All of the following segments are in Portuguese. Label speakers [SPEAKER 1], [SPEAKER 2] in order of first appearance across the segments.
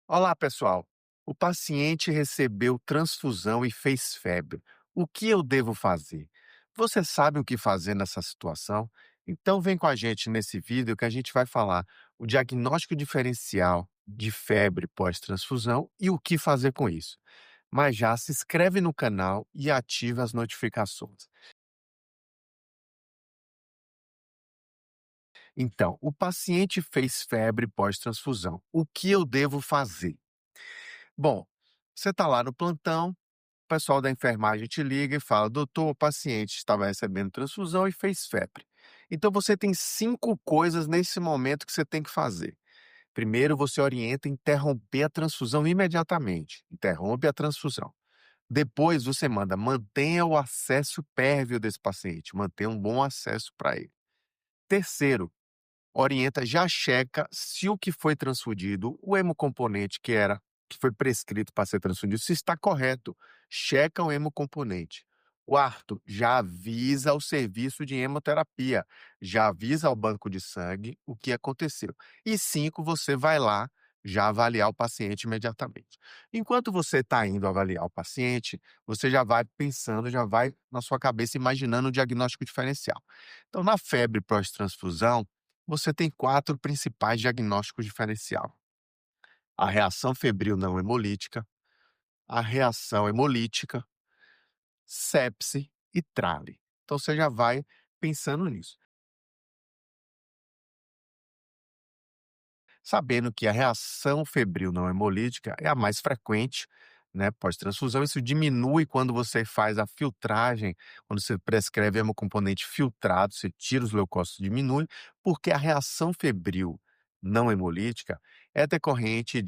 [SPEAKER 1] Olá, pessoal. O paciente recebeu transfusão e fez febre. O que eu devo fazer? Você sabe o que fazer nessa situação? Então, vem com a gente nesse vídeo que a gente vai falar o diagnóstico diferencial de febre pós-transfusão e o que fazer com isso. Mas já se inscreve no canal e ativa as notificações. Então, o paciente fez febre pós-transfusão. O que eu devo fazer? Bom, você está lá no plantão. O pessoal da enfermagem te liga e fala: doutor, o paciente estava recebendo transfusão e fez febre. Então você tem 5 coisas nesse momento que você tem que fazer. Primeiro, você orienta interromper a transfusão imediatamente. Interrompe a transfusão. Depois, você manda mantenha o acesso pérvio desse paciente, mantenha um bom acesso para ele. Terceiro, orienta, já checa se o que foi transfundido, o hemocomponente que foi prescrito para ser transfundido, se está correto. Checa o hemocomponente. Quarto, já avisa o serviço de hemoterapia, já avisa ao banco de sangue o que aconteceu. E cinco, você vai lá já avaliar o paciente imediatamente. Enquanto você está indo avaliar o paciente, você já vai pensando, já vai na sua cabeça imaginando o diagnóstico diferencial. Então, na febre pós-transfusão, você tem 4 principais diagnósticos diferencial: a reação febril não hemolítica, a reação hemolítica, sepse e trale. Então você já vai pensando nisso. Sabendo que a reação febril não hemolítica é a mais frequente, né, pós-transfusão. Isso diminui quando você faz a filtragem, quando você prescreve hemocomponente filtrado, você tira os leucócitos, diminui, porque a reação febril não hemolítica é decorrente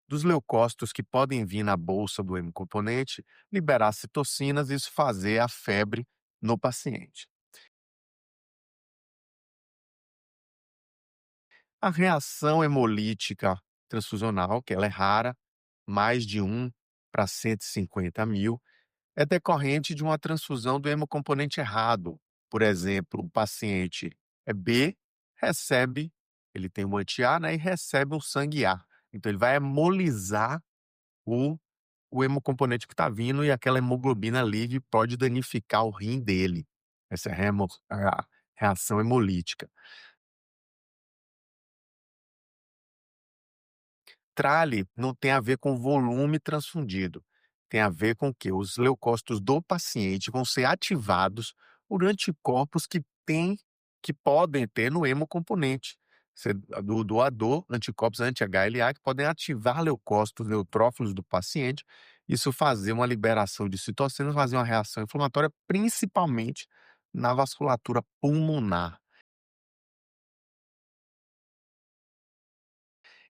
[SPEAKER 1] dos leucócitos que podem vir na bolsa do hemocomponente, liberar citocinas e isso fazer a febre no paciente. A reação hemolítica transfusional, que ela é rara, mais de 1 para 150 mil, é decorrente de uma transfusão do hemocomponente errado. Por exemplo, o paciente é B, recebe, ele tem um anti-A, né, e recebe um sangue A. Então, ele vai hemolizar o, o hemocomponente que está vindo e aquela hemoglobina livre pode danificar o rim dele. Essa é a reação hemolítica. Trale não tem a ver com volume transfundido, tem a ver com que os leucócitos do paciente vão ser ativados por anticorpos que podem ter no hemocomponente. Do doador, anticorpos anti-HLA que podem ativar leucócitos neutrófilos do paciente, isso fazer uma liberação de citocinas, fazer uma reação inflamatória, principalmente na vasculatura pulmonar.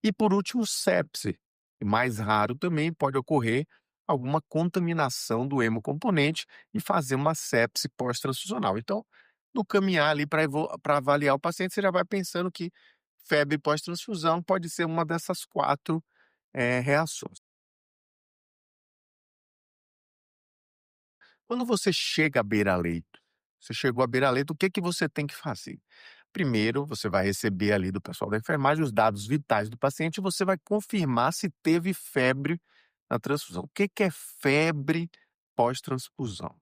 [SPEAKER 1] E por último, sepse. Mais raro também pode ocorrer alguma contaminação do hemocomponente e fazer uma sepse pós-transfusional. Então, no caminhar ali para avaliar o paciente, você já vai pensando que febre pós-transfusão pode ser uma dessas 4 reações. Quando você chega à beira-leito, você chegou à beira-leito, o que que você tem que fazer? Primeiro, você vai receber ali do pessoal da enfermagem os dados vitais do paciente e você vai confirmar se teve febre na transfusão. O que que é febre pós-transfusão?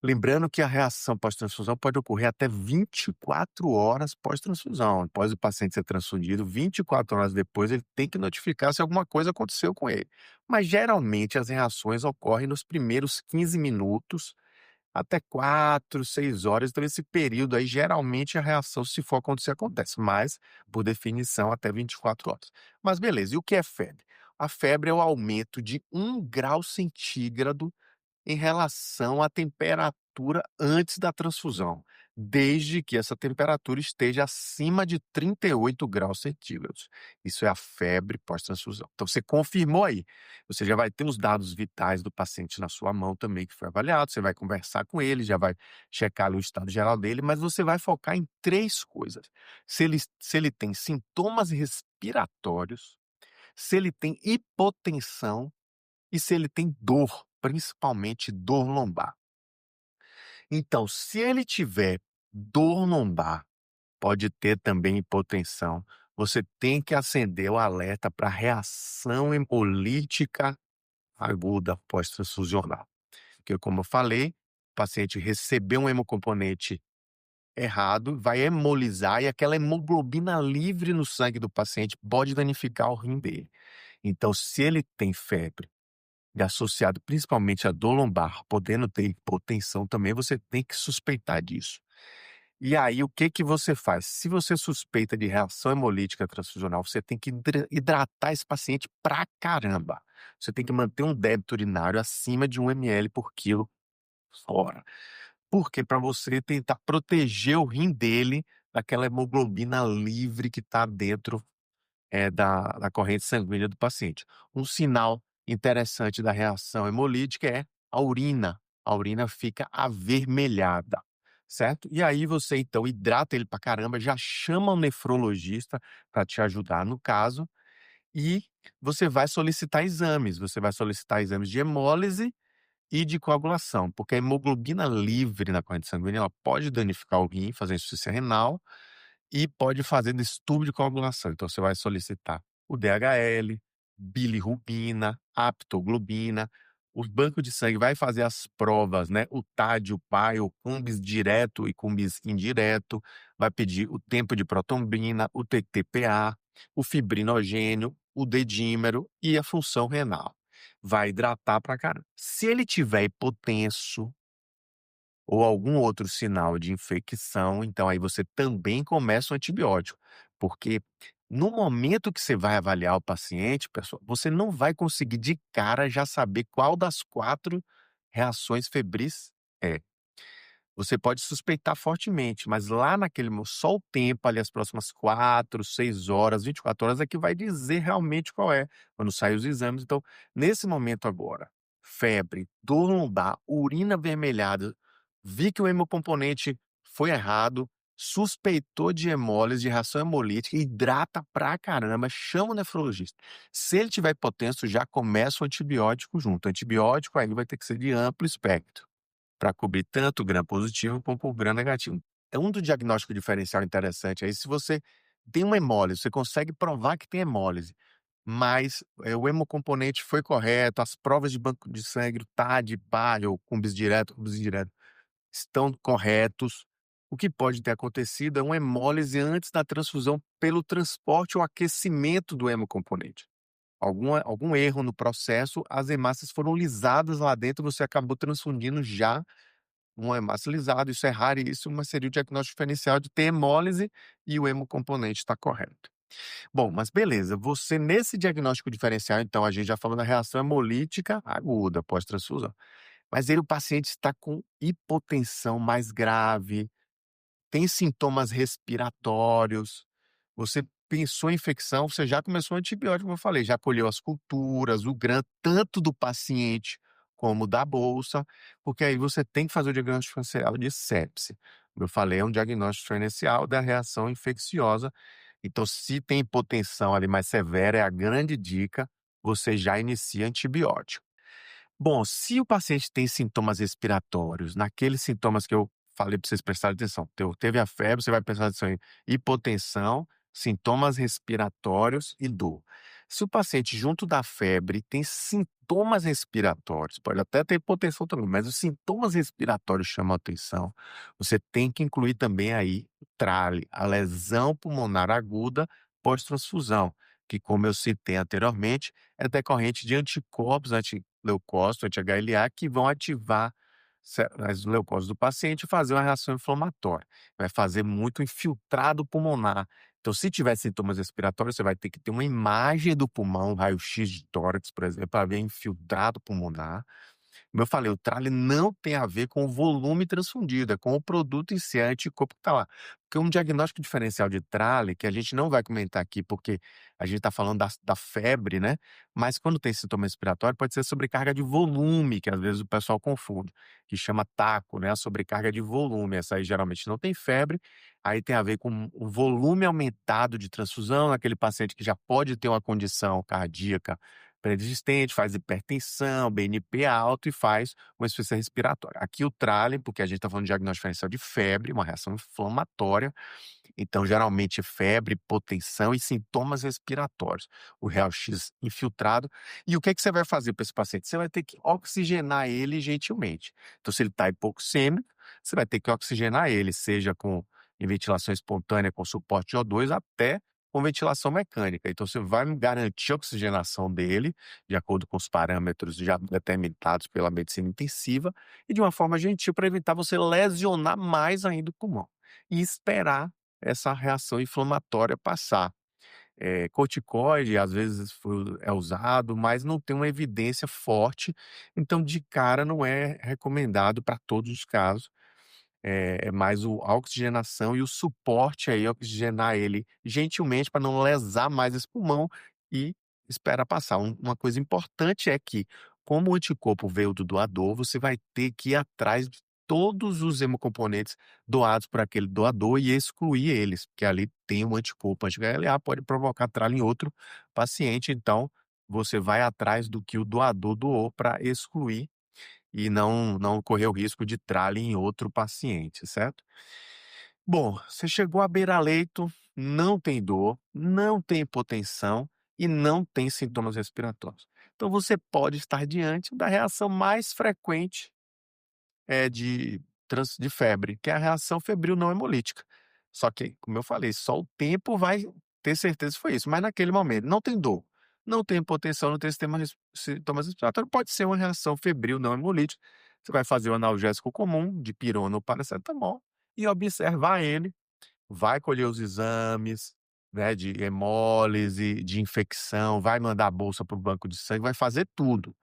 [SPEAKER 1] Lembrando que a reação pós-transfusão pode ocorrer até 24 horas pós-transfusão. Após o paciente ser transfundido, 24 horas depois, ele tem que notificar se alguma coisa aconteceu com ele. Mas geralmente as reações ocorrem nos primeiros 15 minutos até 4, 6 horas. Então, esse período aí, geralmente a reação, se for acontecer, acontece. Mas, por definição, até 24 horas. Mas beleza, e o que é febre? A febre é o aumento de 1 grau centígrado em relação à temperatura antes da transfusão, desde que essa temperatura esteja acima de 38 graus centígrados. Isso é a febre pós-transfusão. Então, você confirmou aí. Você já vai ter os dados vitais do paciente na sua mão também, que foi avaliado. Você vai conversar com ele, já vai checar ali o estado geral dele, mas você vai focar em 3 coisas. Se ele tem sintomas respiratórios, se ele tem hipotensão e se ele tem dor, principalmente dor lombar. Então, se ele tiver dor lombar, pode ter também hipotensão, você tem que acender o alerta para reação hemolítica aguda pós-transfusional. Porque, como eu falei, o paciente recebeu um hemocomponente errado, vai hemolizar e aquela hemoglobina livre no sangue do paciente pode danificar o rim dele. Então, se ele tem febre e associado principalmente a dor lombar, podendo ter hipotensão também, você tem que suspeitar disso. E aí, o que que você faz? Se você suspeita de reação hemolítica transfusional, você tem que hidratar esse paciente pra caramba. Você tem que manter um débito urinário acima de 1 ml por quilo hora. Porque para você tentar proteger o rim dele daquela hemoglobina livre que está dentro da corrente sanguínea do paciente. Um sinal interessante da reação hemolítica é a urina. A urina fica avermelhada, certo? E aí você então hidrata ele pra caramba, já chama um nefrologista para te ajudar no caso, e você vai solicitar exames. Você vai solicitar exames de hemólise e de coagulação, porque a hemoglobina livre na corrente sanguínea ela pode danificar o rim, fazer insuficiência renal e pode fazer distúrbio de coagulação. Então você vai solicitar o DHL, bilirrubina, aptoglobina. O banco de sangue vai fazer as provas, né? O TAD, o PAI, o cumbis direto e cumbis indireto. Vai pedir o tempo de protombina, o TTPA, o fibrinogênio, o dedímero e a função renal. Vai hidratar pra caramba. Se ele tiver hipotenso, ou algum outro sinal de infecção, então aí você também começa o antibiótico, porque no momento que você vai avaliar o paciente, pessoal, você não vai conseguir de cara já saber qual das 4 reações febris é. Você pode suspeitar fortemente, mas lá só o tempo ali, as próximas 4, 6 horas, 24 horas é que vai dizer realmente qual é, quando saem os exames. Então, nesse momento agora, febre, dor lombar, urina avermelhada, vi que o hemocomponente foi errado, suspeitou de hemólise, de reação hemolítica, hidrata pra caramba, chama o nefrologista. Se ele tiver hipotenso, já começa o antibiótico junto. Antibiótico aí vai ter que ser de amplo espectro para cobrir tanto o gram positivo como o gram negativo. É um do diagnóstico diferencial interessante aí, se você tem uma hemólise, você consegue provar que tem hemólise, mas o hemocomponente foi correto, as provas de banco de sangue, o TAD, PAD, ou cumbis direto, cumbis indireto, estão corretos. O que pode ter acontecido é uma hemólise antes da transfusão pelo transporte ou aquecimento do hemocomponente. Algum erro no processo, as hemácias foram lisadas lá dentro, você acabou transfundindo já um hemácia lisado, isso é raríssimo, mas seria o diagnóstico diferencial de ter hemólise e o hemocomponente está correto. Bom, mas beleza, você nesse diagnóstico diferencial, então, a gente já falou da reação hemolítica aguda pós-transfusão, mas ele o paciente está com hipotensão mais grave, tem sintomas respiratórios, você pensou em infecção, você já começou o antibiótico, como eu falei, já colheu as culturas, o GRAM, tanto do paciente como da bolsa, porque aí você tem que fazer o diagnóstico diferencial de sepse. Como eu falei, é um diagnóstico diferencial da reação infecciosa. Então, se tem hipotensão ali mais severa, é a grande dica, você já inicia antibiótico. Bom, se o paciente tem sintomas respiratórios, naqueles sintomas que eu falei para vocês prestarem atenção, teve a febre, você vai prestar atenção em hipotensão, sintomas respiratórios e dor. Se o paciente, junto da febre, tem sintomas respiratórios, pode até ter hipotensão também, mas os sintomas respiratórios chamam a atenção, você tem que incluir também aí o TRALE, a lesão pulmonar aguda pós-transfusão, que, como eu citei anteriormente, é decorrente de anticorpos antileucócitos, anti-HLA, que vão ativar as leucócitos do paciente e fazer uma reação inflamatória. Vai fazer muito infiltrado pulmonar. Então, se tiver sintomas respiratórios, você vai ter que ter uma imagem do pulmão, um raio-x de tórax, por exemplo, para ver infiltrado pulmonar. Como eu falei, o trale não tem a ver com o volume transfundido, é com o produto em si, é anticorpo que está lá. Porque um diagnóstico diferencial de trale, que a gente não vai comentar aqui, porque a gente está falando da febre, né? Mas quando tem sintoma respiratório, pode ser sobrecarga de volume, que às vezes o pessoal confunde, que chama TACO, né? A sobrecarga de volume. Essa aí geralmente não tem febre, aí tem a ver com o volume aumentado de transfusão, aquele paciente que já pode ter uma condição cardíaca pré-existente, faz hipertensão, BNP alto e faz uma insuficiência respiratória. Aqui o trale, porque a gente está falando de diagnóstico diferencial de febre, uma reação inflamatória, então geralmente febre, hipotensão e sintomas respiratórios. O raio-x infiltrado. E o que é que você vai fazer para esse paciente? Você vai ter que oxigenar ele gentilmente. Então, se ele está hipoxêmico, você vai ter que oxigenar ele, seja com em ventilação espontânea com suporte de O2 até com ventilação mecânica. Então, você vai garantir a oxigenação dele, de acordo com os parâmetros já determinados pela medicina intensiva, e de uma forma gentil para evitar você lesionar mais ainda o pulmão. E esperar essa reação inflamatória passar. Corticoide, às vezes, é usado, mas não tem uma evidência forte, então, de cara, não é recomendado para todos os casos. É mais a oxigenação e o suporte aí, oxigenar ele gentilmente para não lesar mais esse pulmão e espera passar. Uma coisa importante é que, como o anticorpo veio do doador, você vai ter que ir atrás de todos os hemocomponentes doados por aquele doador e excluir eles, porque ali tem um anticorpo anti-HLA, pode provocar tralha em outro paciente, então você vai atrás do que o doador doou para excluir e não correr o risco de tralha em outro paciente, certo? Bom, você chegou à beira-leito, não tem dor, não tem hipotensão e não tem sintomas respiratórios. Então você pode estar diante da reação mais frequente de febre, que é a reação febril não hemolítica. Só que, como eu falei, só o tempo vai ter certeza se foi isso, mas naquele momento não tem dor, não tem hipotensão, não tem sintomas respiratórios, pode ser uma reação febril não hemolítica. Você vai fazer o analgésico comum, de pirona ou paracetamol, e observar ele, vai colher os exames, né, de hemólise, de infecção, vai mandar a bolsa para o banco de sangue, vai fazer tudo,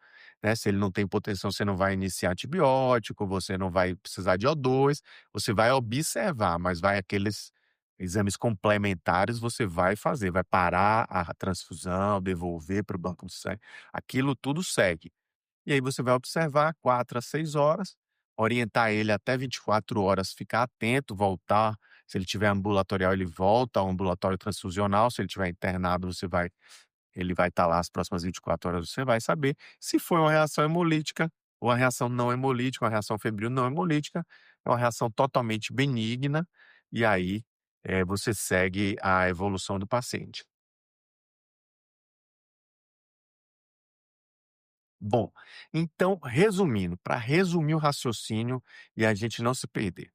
[SPEAKER 1] né. Se ele não tem hipotensão, você não vai iniciar antibiótico, você não vai precisar de O2, você vai observar, mas vai aqueles exames complementares você vai fazer, vai parar a transfusão, devolver para o banco de sangue, aquilo tudo segue. E aí você vai observar 4 a 6 horas, orientar ele até 24 horas, ficar atento, voltar. Se ele tiver ambulatorial, ele volta ao ambulatório transfusional. Se ele tiver internado, ele vai estar lá as próximas 24 horas, você vai saber. Se foi uma reação hemolítica ou uma reação não hemolítica, uma reação febril não hemolítica, é uma reação totalmente benigna, e aí você segue a evolução do paciente. Bom, então, resumindo, para resumir o raciocínio e a gente não se perder.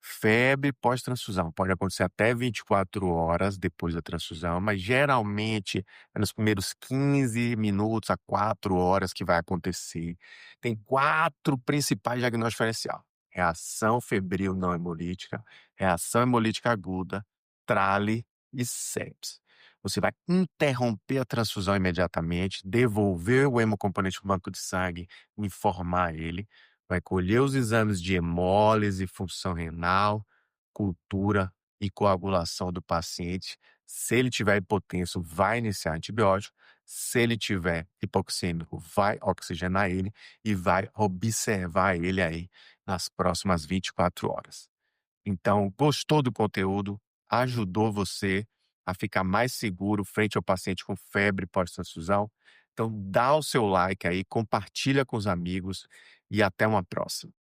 [SPEAKER 1] Febre pós-transfusão pode acontecer até 24 horas depois da transfusão, mas geralmente é nos primeiros 15 minutos a 4 horas que vai acontecer. Tem 4 principais diagnósticos diferenciais: reação febril não hemolítica, reação hemolítica aguda, trale e sepsis. Você vai interromper a transfusão imediatamente, devolver o hemocomponente para o banco de sangue, informar ele, vai colher os exames de hemólise, função renal, cultura e coagulação do paciente. Se ele tiver hipotenso, vai iniciar antibiótico. Se ele tiver hipoxêmico, vai oxigenar ele e vai observar ele aí nas próximas 24 horas. Então, gostou do conteúdo? Ajudou você a ficar mais seguro frente ao paciente com febre pós-transfusão? Então, dá o seu like aí, compartilha com os amigos e até uma próxima.